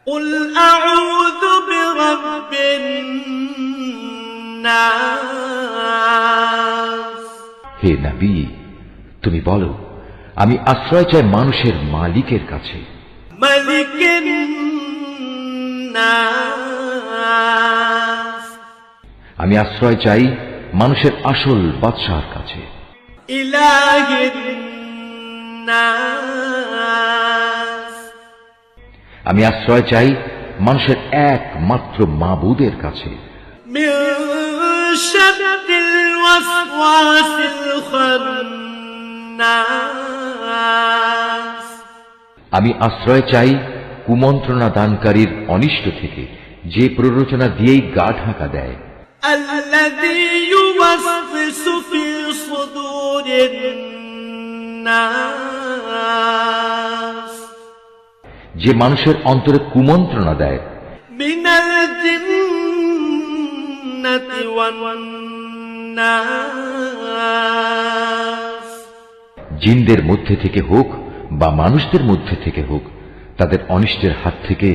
قل أعوذ برب الناس হে নবী, তুমি বলো, আমি আশ্রয় চাই মানুষের মালিকের কাছে, ملك الناس আমি আশ্রয় চাই মানুষের আসল বাদশাহর কাছে, إله الناس আমি আশ্রয় চাই মানুষের একমাত্র মাবুদের কাছে, من شر الوسواس الخناس আমি আশ্রয় চাই কুমন্ত্রণা দানকারীর অনিষ্ট থেকে, যে প্ররোচনা দিয়েই গা ঢাকা দেয়, الذي يوسوس في صدور الناس যে মানুষের অন্তরে কুমন্ত্রণা দেয়, من الجنة والناس জিনদের মধ্যে থেকে হোক বা মানুষদের মধ্যে থেকে হোক, তাদের অনিষ্টের হাত থেকে